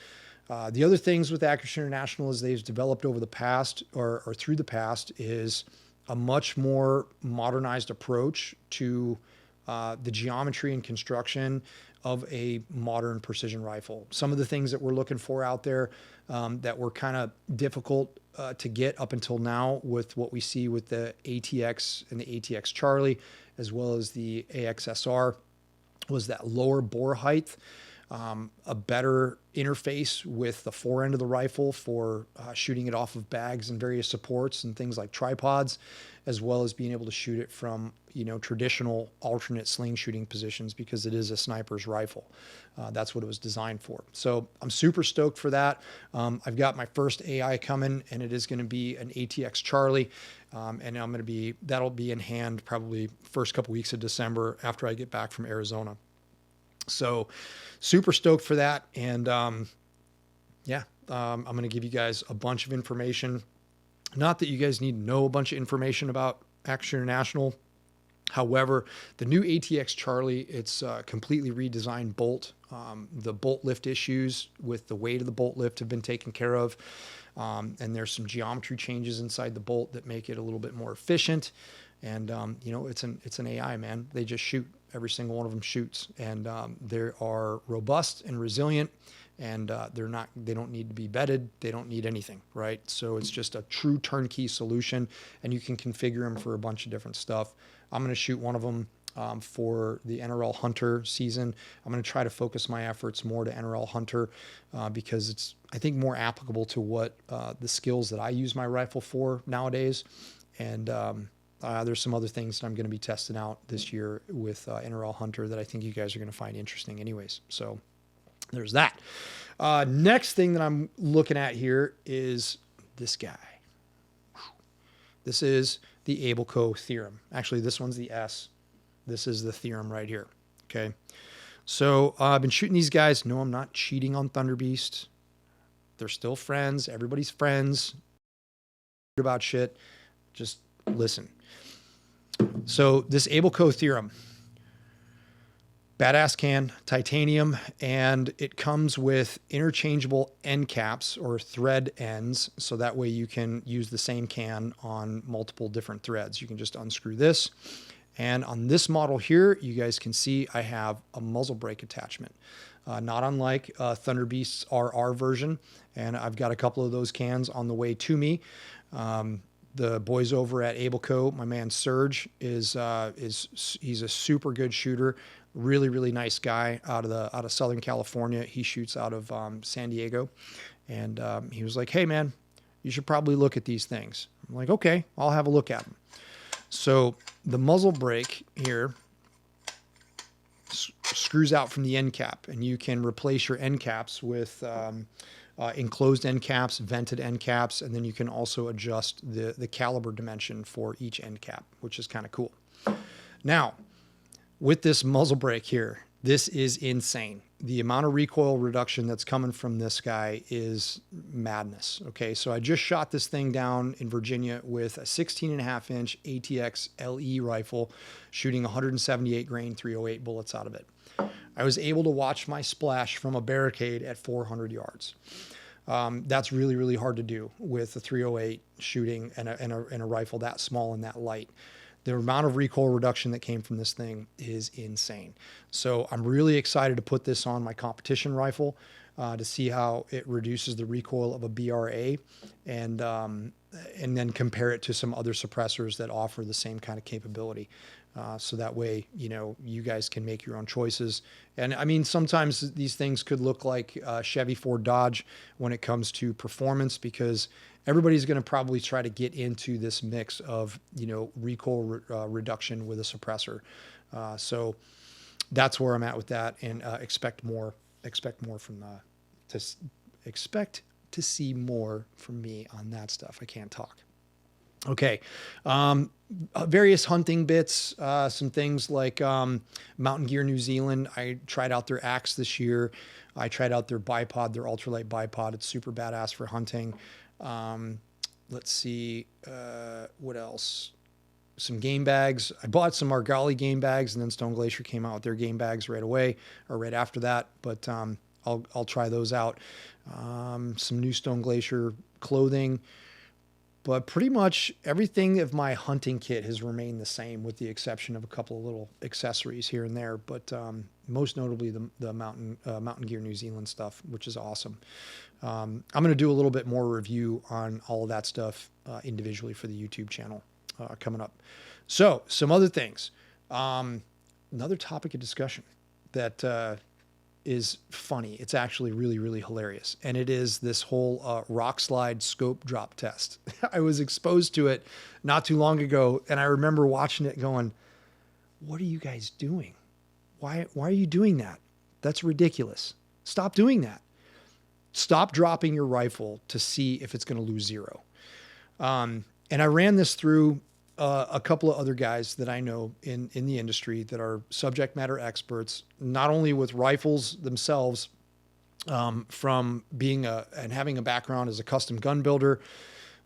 The other things with Accuracy International is they've developed over the past or through the past is a much more modernized approach to the geometry and construction of a modern precision rifle. Some of the things that we're looking for out there that were kind of difficult to get up until now with what we see with the ATX and the ATX Charlie, as well as the AXSR, was that lower bore height, a better interface with the fore end of the rifle for shooting it off of bags and various supports and things like tripods, as well as being able to shoot it from, traditional alternate sling shooting positions, because it is a sniper's rifle. That's what it was designed for. So I'm super stoked for that. I've got my first AI coming, and it is going to be an ATX Charlie. And that'll be in hand probably first couple weeks of December after I get back from Arizona. So super stoked for that. And I'm going to give you guys a bunch of information. Not that you guys need to know a bunch of information about Action International. However, the new ATX Charlie, it's a completely redesigned bolt. The bolt lift issues with the weight of the bolt lift have been taken care of. And there's some geometry changes inside the bolt that make it a little bit more efficient. And, it's an AI, man. They just shoot. Every single one of them shoots, and they are robust and resilient, and they don't need to be bedded. They don't need anything, right? So it's just a true turnkey solution, and you can configure them for a bunch of different stuff. I'm going to shoot one of them for the NRL Hunter season. I'm going to try to focus my efforts more to NRL Hunter because it's, I think, more applicable to what the skills that I use my rifle for nowadays. And there's some other things that I'm going to be testing out this year with NRL Hunter that I think you guys are going to find interesting anyways. So there's that. Next thing that I'm looking at here is this guy. This is the Abelco theorem. Actually, this one's the S. This is the theorem right here. Okay. So I've been shooting these guys. No, I'm not cheating on Thunderbeast. They're still friends. Everybody's friends. About shit. Just listen. So this Abelco theorem, badass can, titanium, and it comes with interchangeable end caps or thread ends. So that way you can use the same can on multiple different threads. You can just unscrew this. And on this model here, you guys can see I have a muzzle brake attachment, not unlike Thunderbeast's RR version. And I've got a couple of those cans on the way to me. The boys over at Abelco, my man Serge, he's a super good shooter, really, really nice guy out of Southern California. He shoots out of San Diego, and he was like, "Hey man, you should probably look at these things." I'm like, "Okay, I'll have a look at them." So the muzzle brake here screws out from the end cap, and you can replace your end caps with enclosed end caps, vented end caps, and then you can also adjust the caliber dimension for each end cap, which is kind of cool. Now, with this muzzle brake here, this is insane. The amount of recoil reduction that's coming from this guy is madness. Okay, so I just shot this thing down in Virginia with a 16.5-inch ATX LE rifle, shooting 178 grain 308 bullets out of it. I was able to watch my splash from a barricade at 400 yards. That's really, really hard to do with a 308 shooting and a rifle that small and that light. The amount of recoil reduction that came from this thing is insane. So I'm really excited to put this on my competition rifle to see how it reduces the recoil of a BRA, and then compare it to some other suppressors that offer the same kind of capability. So that way, you guys can make your own choices. And I mean, sometimes these things could look like Chevy, Ford, Dodge when it comes to performance, because everybody's going to probably try to get into this mix of, recoil reduction with a suppressor. So that's where I'm at with that, and expect to see more from me on that stuff. I can't talk. Okay. Various hunting bits, some things like Mountain Gear New Zealand. I tried out their axe this year. I tried out their bipod, their ultralight bipod. It's super badass for hunting. Let's see, what else? Some game bags. I bought some Argali game bags, and then Stone Glacier came out with their game bags right away, or right after that. But I'll try those out. Some new Stone Glacier clothing. But pretty much everything of my hunting kit has remained the same, with the exception of a couple of little accessories here and there. But most notably the Mountain Gear New Zealand stuff, which is awesome. I'm going to do a little bit more review on all of that stuff individually for the YouTube channel coming up. So some other things. Another topic of discussion that is funny. It's actually really, really hilarious. And it is this whole rock slide scope drop test. I was exposed to it not too long ago, and I remember watching it going, what are you guys doing? Why are you doing that? That's ridiculous. Stop doing that. Stop dropping your rifle to see if it's going to lose zero. And I ran this through a couple of other guys that I know in the industry that are subject matter experts, not only with rifles themselves, from being and having a background as a custom gun builder,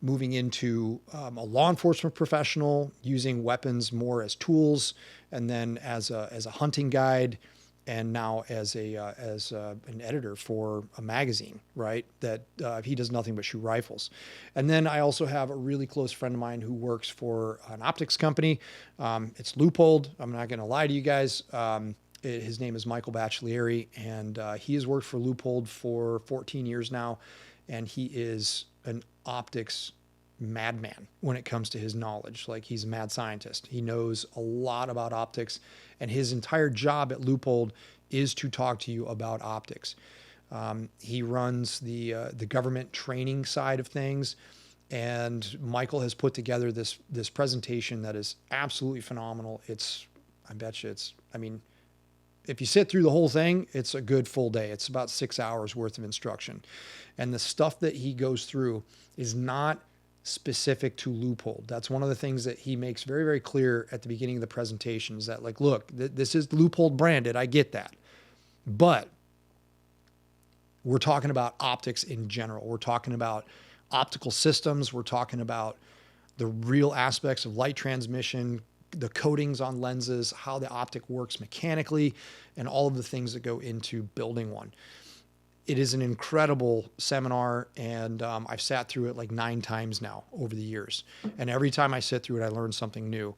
moving into a law enforcement professional, using weapons more as tools, and then as a hunting guide, and now as an editor for a magazine, right? That he does nothing but shoot rifles. And then I also have a really close friend of mine who works for an optics company. It's Loopold. I'm not going to lie to you guys. His name is Michael Bachellieri, and he has worked for Loopold for 14 years now, and he is an optics madman when it comes to his knowledge. Like, he's a mad scientist. He knows a lot about optics, and his entire job at Loopold is to talk to you about optics. He runs the government training side of things, and Michael has put together this presentation that is absolutely phenomenal. If you sit through the whole thing, it's a good full day. It's about 6 hours worth of instruction. And the stuff that he goes through is not specific to Loopold. That's one of the things that he makes very, very clear at the beginning of the presentation, is that, like, look, this is Loopold branded. I get that. But we're talking about optics in general. We're talking about optical systems. We're talking about the real aspects of light transmission, the coatings on lenses, how the optic works mechanically, and all of the things that go into building one. It is an incredible seminar, and I've sat through it like 9 times now over the years. And every time I sit through it, I learn something new.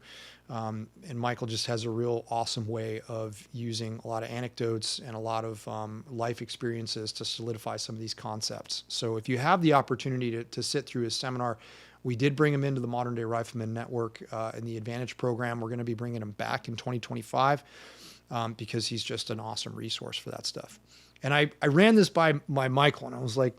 And Michael just has a real awesome way of using a lot of anecdotes and a lot of life experiences to solidify some of these concepts. So if you have the opportunity to sit through his seminar, we did bring him into the Modern Day Rifleman Network in the Advantage program. We're going to be bringing him back in 2025 because he's just an awesome resource for that stuff. And I ran this by Michael, and I was like,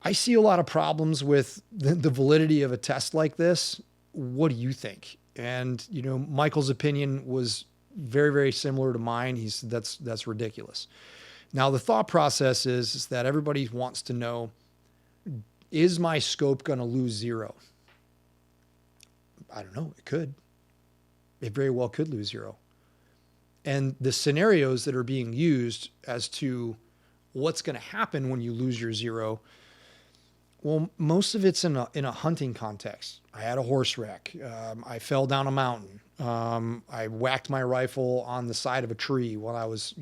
I see a lot of problems with the validity of a test like this. What do you think? And, Michael's opinion was very, very similar to mine. He said, that's ridiculous. Now, the thought process is that everybody wants to know, is my scope going to lose zero? I don't know. It could. It very well could lose zero. And the scenarios that are being used as to what's going to happen when you lose your zero, well, most of it's in a hunting context. I had a horse wreck. I fell down a mountain. I whacked my rifle on the side of a tree while I was,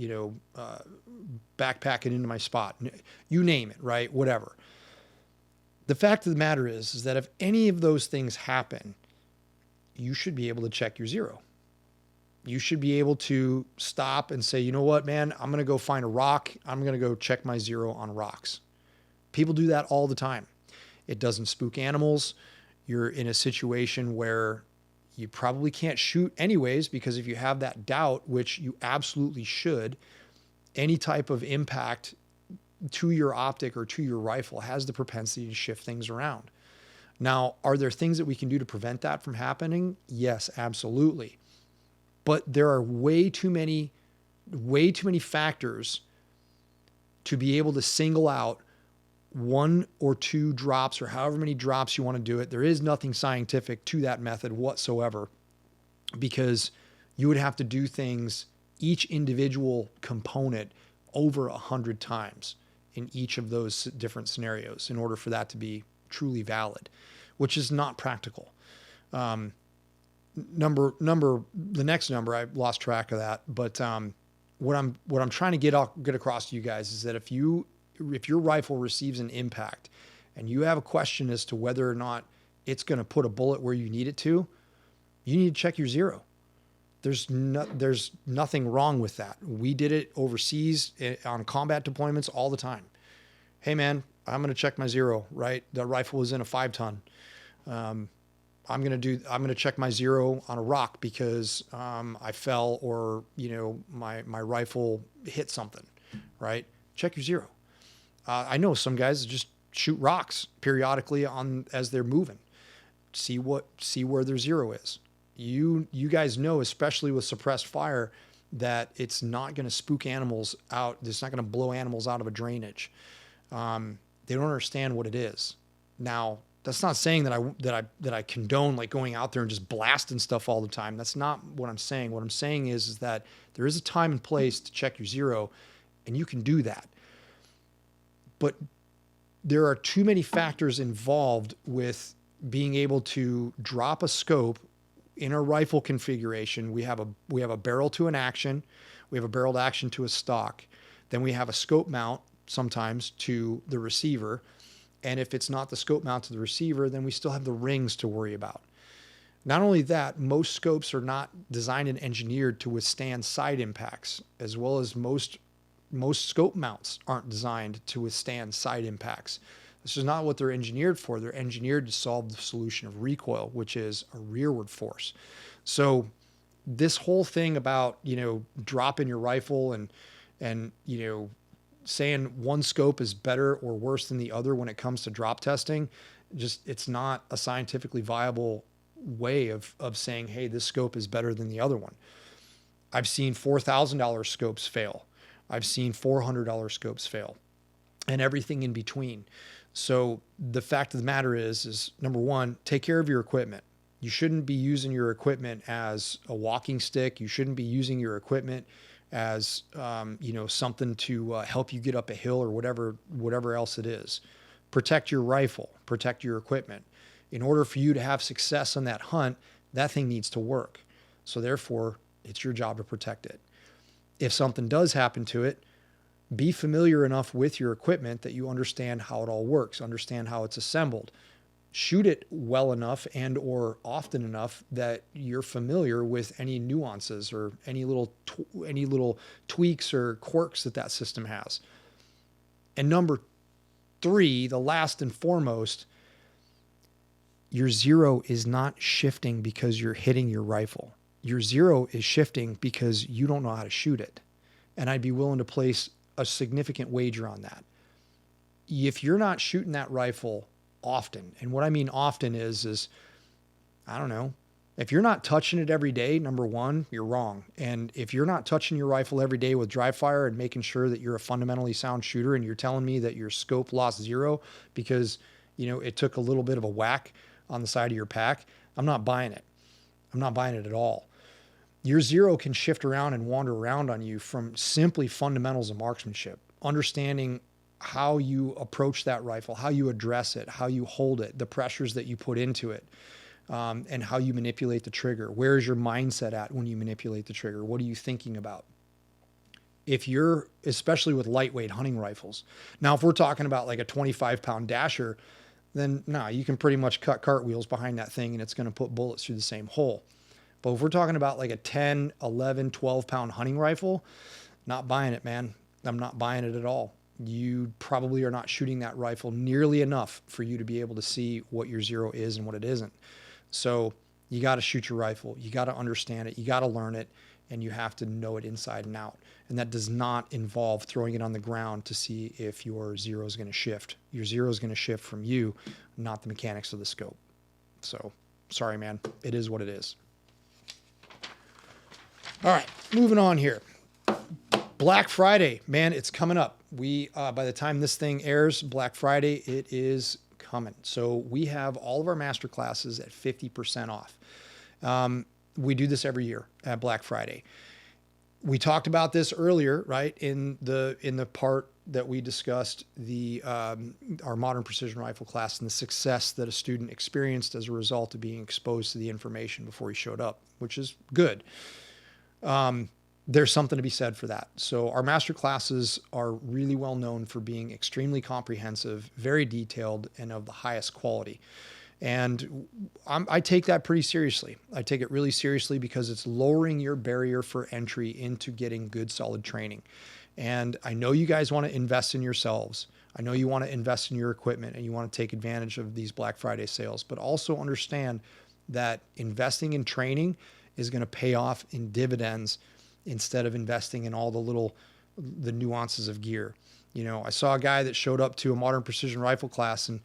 backpacking into my spot. You name it, right? Whatever. The fact of the matter is that if any of those things happen, you should be able to check your zero. You should be able to stop and say, you know what, man, I'm going to go find a rock. I'm going to go check my zero on rocks. People do that all the time. It doesn't spook animals. You're in a situation where you probably can't shoot anyways, because if you have that doubt, which you absolutely should, any type of impact to your optic or to your rifle has the propensity to shift things around. Now, are there things that we can do to prevent that from happening? Yes, absolutely. But there are way too many factors to be able to single out one or two drops or however many drops you want to do it. There is nothing scientific to that method whatsoever, because you would have to do things, each individual component, over 100 times in each of those different scenarios in order for that to be truly valid, which is not practical. The next number, I lost track of that, but what I'm trying to get across to you guys is that if your rifle receives an impact and you have a question as to whether or not it's going to put a bullet where you need it to, you need to check your zero. There's nothing wrong with that. We did it overseas on combat deployments all the time. Hey man, I'm going to check my zero, right? The rifle was in a 5-ton. I'm going to check my zero on a rock because I fell, or my rifle hit something, right? Check your zero. I know some guys just shoot rocks periodically as they're moving. See where their zero is. You guys know, especially with suppressed fire, that it's not going to spook animals out. It's not going to blow animals out of a drainage. They don't understand what it is. Now, that's not saying that I condone like going out there and just blasting stuff all the time. That's not what I'm saying. What I'm saying is that there is a time and place to check your zero, and you can do that. But there are too many factors involved with being able to drop a scope in a rifle configuration. We have a barrel to an action. We have a barreled action to a stock. Then we have a scope mount sometimes to the receiver. And if it's not the scope mount to the receiver, then we still have the rings to worry about. Not only that, most scopes are not designed and engineered to withstand side impacts, as well as most scope mounts aren't designed to withstand side impacts. This is not what they're engineered for. They're engineered to solve the solution of recoil, which is a rearward force. So this whole thing about, dropping your rifle and saying one scope is better or worse than the other when it comes to drop testing, it's not a scientifically viable way of saying, hey, this scope is better than the other one. I've seen $4,000 scopes fail. I've seen $400 scopes fail, and everything in between. So the fact of the matter is number one, take care of your equipment. You shouldn't be using your equipment as a walking stick. You shouldn't be using your equipment as something to help you get up a hill or whatever else it is. Protect your rifle, protect your equipment. In order for you to have success on that hunt, that thing needs to work. So therefore, it's your job to protect it. If something does happen to it, be familiar enough with your equipment that you understand how it all works, understand how it's assembled. Shoot it well enough and or often enough that you're familiar with any nuances or any little tweaks or quirks that system has. And number 3, the last and foremost, your zero is not shifting because you're hitting your rifle. Your zero is shifting because you don't know how to shoot it. And I'd be willing to place a significant wager on that. If you're not shooting that rifle often, and what I mean often is I don't know, if you're not touching it every day, number one, you're wrong. And if you're not touching your rifle every day with dry fire and making sure that you're a fundamentally sound shooter, and you're telling me that your scope lost zero because, it took a little bit of a whack on the side of your pack, I'm not buying it. I'm not buying it at all. Your zero can shift around and wander around on you from simply fundamentals of marksmanship, understanding how you approach that rifle, how you address it, how you hold it, the pressures that you put into it, and how you manipulate the trigger. Where is your mindset at when you manipulate the trigger? What are you thinking about? if you're, especially with lightweight hunting rifles. Now, if we're talking about like a 25-pound dasher, then no, you can pretty much cut cartwheels behind that thing and it's going to put bullets through the same hole. But if we're talking about like a 10, 11, 12-pound hunting rifle, not buying it, man. I'm not buying it at all. You probably are not shooting that rifle nearly enough for you to be able to see what your zero is and what it isn't. So you got to shoot your rifle. You got to understand it. You got to learn it, and you have to know it inside and out. And that does not involve throwing it on the ground to see if your zero is going to shift. Your zero is going to shift from you, not the mechanics of the scope. So sorry, man. It is what it is. All right, moving on here. Black Friday, man, it's coming up. We, by the time this thing airs, Black Friday, it is coming. So we have all of our master classes at 50% off. We do this every year at Black Friday. We talked about this earlier, right? In the part that we discussed our modern precision rifle class and the success that a student experienced as a result of being exposed to the information before he showed up, which is good. There's something to be said for that. So our master classes are really well known for being extremely comprehensive, very detailed, and of the highest quality. And I take that pretty seriously. I take it really seriously because it's lowering your barrier for entry into getting good, solid training. And I know you guys want to invest in yourselves. I know you want to invest in your equipment and you want to take advantage of these Black Friday sales, but also understand that investing in training is going to pay off in dividends instead of investing in all the nuances of gear. You know, I saw a guy that showed up to a modern precision rifle class and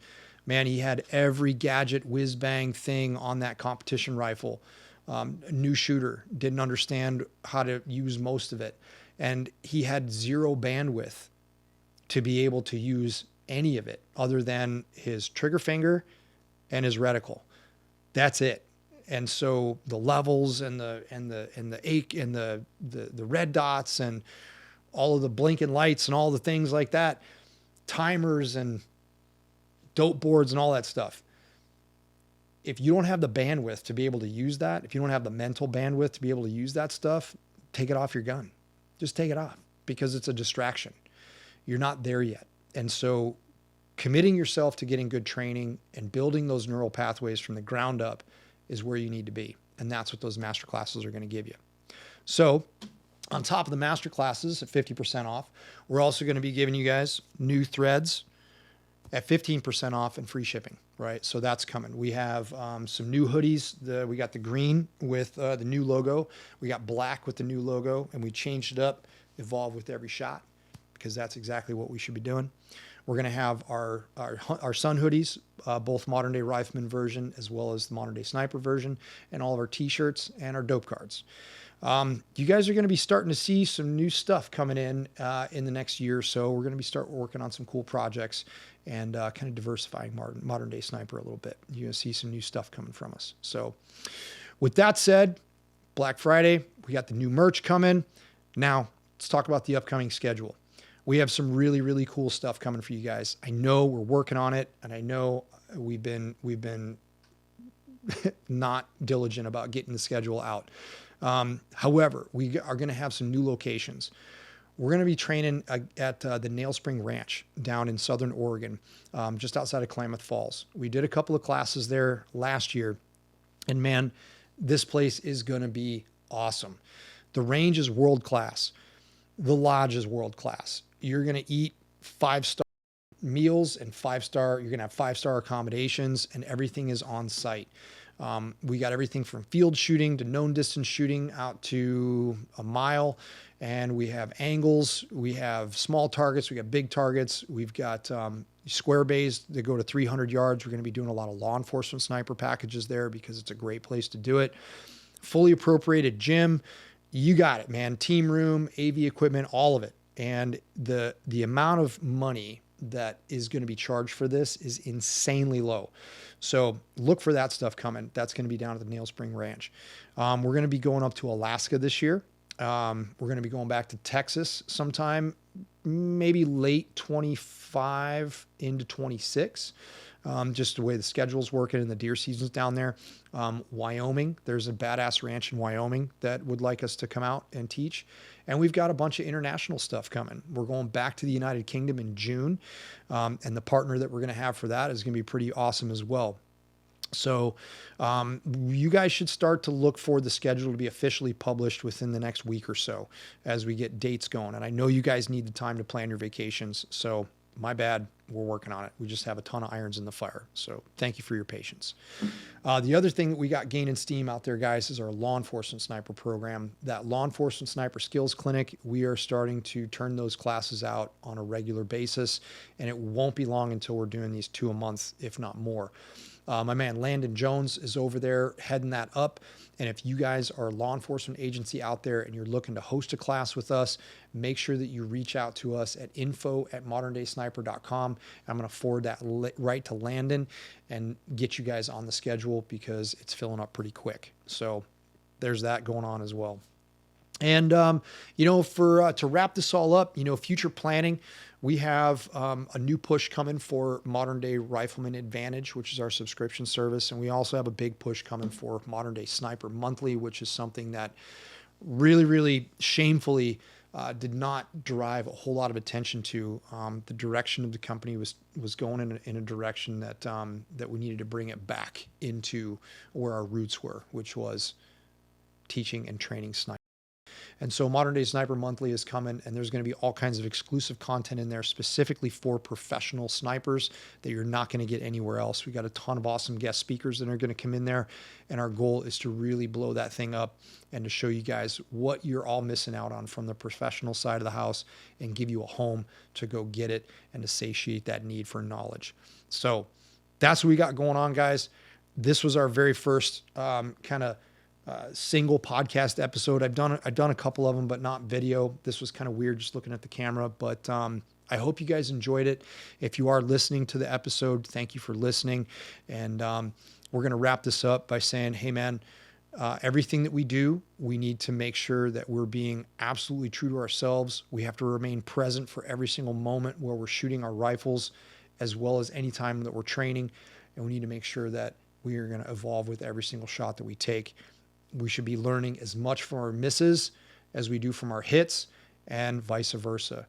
man, he had every gadget whiz bang thing on that competition rifle. A new shooter, didn't understand how to use most of it. And he had zero bandwidth to be able to use any of it other than his trigger finger and his reticle. That's it. And so the levels and the red dots and all of the blinking lights and all the things like that, timers and dope boards and all that stuff. If you don't have the bandwidth to be able to use that, if you don't have the mental bandwidth to be able to use that stuff, take it off your gun. Just take it off because it's a distraction. You're not there yet. And so committing yourself to getting good training and building those neural pathways from the ground up is where you need to be. And that's what those master classes are going to give you. So on top of the master classes at 50% off, we're also going to be giving you guys new threads at 15% off and free shipping, right? So that's coming. We have some new hoodies. We got the green with the new logo. We got black with the new logo, and we changed it up, evolve with every shot, because that's exactly what we should be doing. We're going to have our sun hoodies, both modern day rifleman version as well as the modern day sniper version, and all of our t-shirts and our dope cards. You guys are going to be starting to see some new stuff coming in the next year or so. We're going to be start working on some cool projects and kind of diversifying modern day sniper a little bit. You're going to see some new stuff coming from us. So with that said, Black Friday, we got the new merch coming. Now let's talk about the upcoming schedule. We have some really, really cool stuff coming for you guys. I know we're working on it, and I know we've been not diligent about getting the schedule out. However, we are going to have some new locations. We're going to be training at the Nail Spring Ranch down in Southern Oregon, just outside of Klamath Falls. We did a couple of classes there last year, and man, this place is going to be awesome. The range is world-class. The lodge is world-class. You're going to eat 5-star meals and you're going to have 5-star accommodations, and everything is on site. We got everything from field shooting to known distance shooting out to a mile. And we have angles, we have small targets, we got big targets. We've got square bays that go to 300 yards. We're going to be doing a lot of law enforcement sniper packages there because it's a great place to do it. Fully appropriated gym. You got it, man. Team room, AV equipment, all of it. And the amount of money that is going to be charged for this is insanely low. So look for that stuff coming. That's going to be down at the Nail Spring Ranch. We're going to be going up to Alaska this year. We're going to be going back to Texas sometime, maybe late 25 into 26. just the way the schedule's working and the deer season's down there. Wyoming, there's a badass ranch in Wyoming that would like us to come out and teach. And we've got a bunch of international stuff coming. We're going back to the United Kingdom in June. And the partner that we're going to have for that is going to be pretty awesome as well. So you guys should start to look for the schedule to be officially published within the next week or so as we get dates going. And I know you guys need the time to plan your vacations. So my bad, we're working on it. We just have a ton of irons in the fire. So thank you for your patience. The other thing that we got gaining steam out there, guys, is our law enforcement sniper program. That law enforcement sniper skills clinic, we are starting to turn those classes out on a regular basis. And it won't be long until we're doing these 2 a month, if not more. My man Landon Jones is over there heading that up. And if you guys are a law enforcement agency out there and you're looking to host a class with us, make sure that you reach out to us at info@moderndaysniper.com. I'm going to forward that right to Landon and get you guys on the schedule because it's filling up pretty quick. So there's that going on as well. And, to wrap this all up, future planning, we have a new push coming for Modern Day Rifleman Advantage, which is our subscription service. And we also have a big push coming for Modern Day Sniper Monthly, which is something that really, really shamefully did not derive a whole lot of attention to. The direction of the company was going in a direction that we needed to bring it back into where our roots were, which was teaching and training snipers. And so Modern Day Sniper Monthly is coming, and there's going to be all kinds of exclusive content in there specifically for professional snipers that you're not going to get anywhere else. We got a ton of awesome guest speakers that are going to come in there, and our goal is to really blow that thing up and to show you guys what you're all missing out on from the professional side of the house and give you a home to go get it and to satiate that need for knowledge. That's what we got going on, guys. This was our very first single podcast episode. I've done a couple of them, but not video. This was kind of weird just looking at the camera, but I hope you guys enjoyed it. If you are listening to the episode, thank you for listening. And we're going to wrap this up by saying, hey man, everything that we do, we need to make sure that we're being absolutely true to ourselves. We have to remain present for every single moment where we're shooting our rifles, as well as any time that we're training. And we need to make sure that we are going to evolve with every single shot that we take. We should be learning as much from our misses as we do from our hits, and vice versa.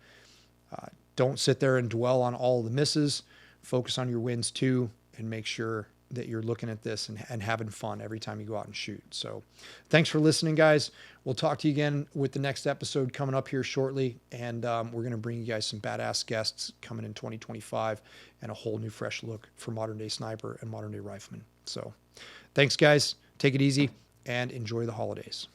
Don't sit there and dwell on all the misses. Focus on your wins too, and make sure that you're looking at this and having fun every time you go out and shoot. So thanks for listening, guys. We'll talk to you again with the next episode coming up here shortly. And we're going to bring you guys some badass guests coming in 2025 and a whole new fresh look for Modern Day Sniper and Modern Day Rifleman. So thanks, guys. Take it easy and enjoy the holidays.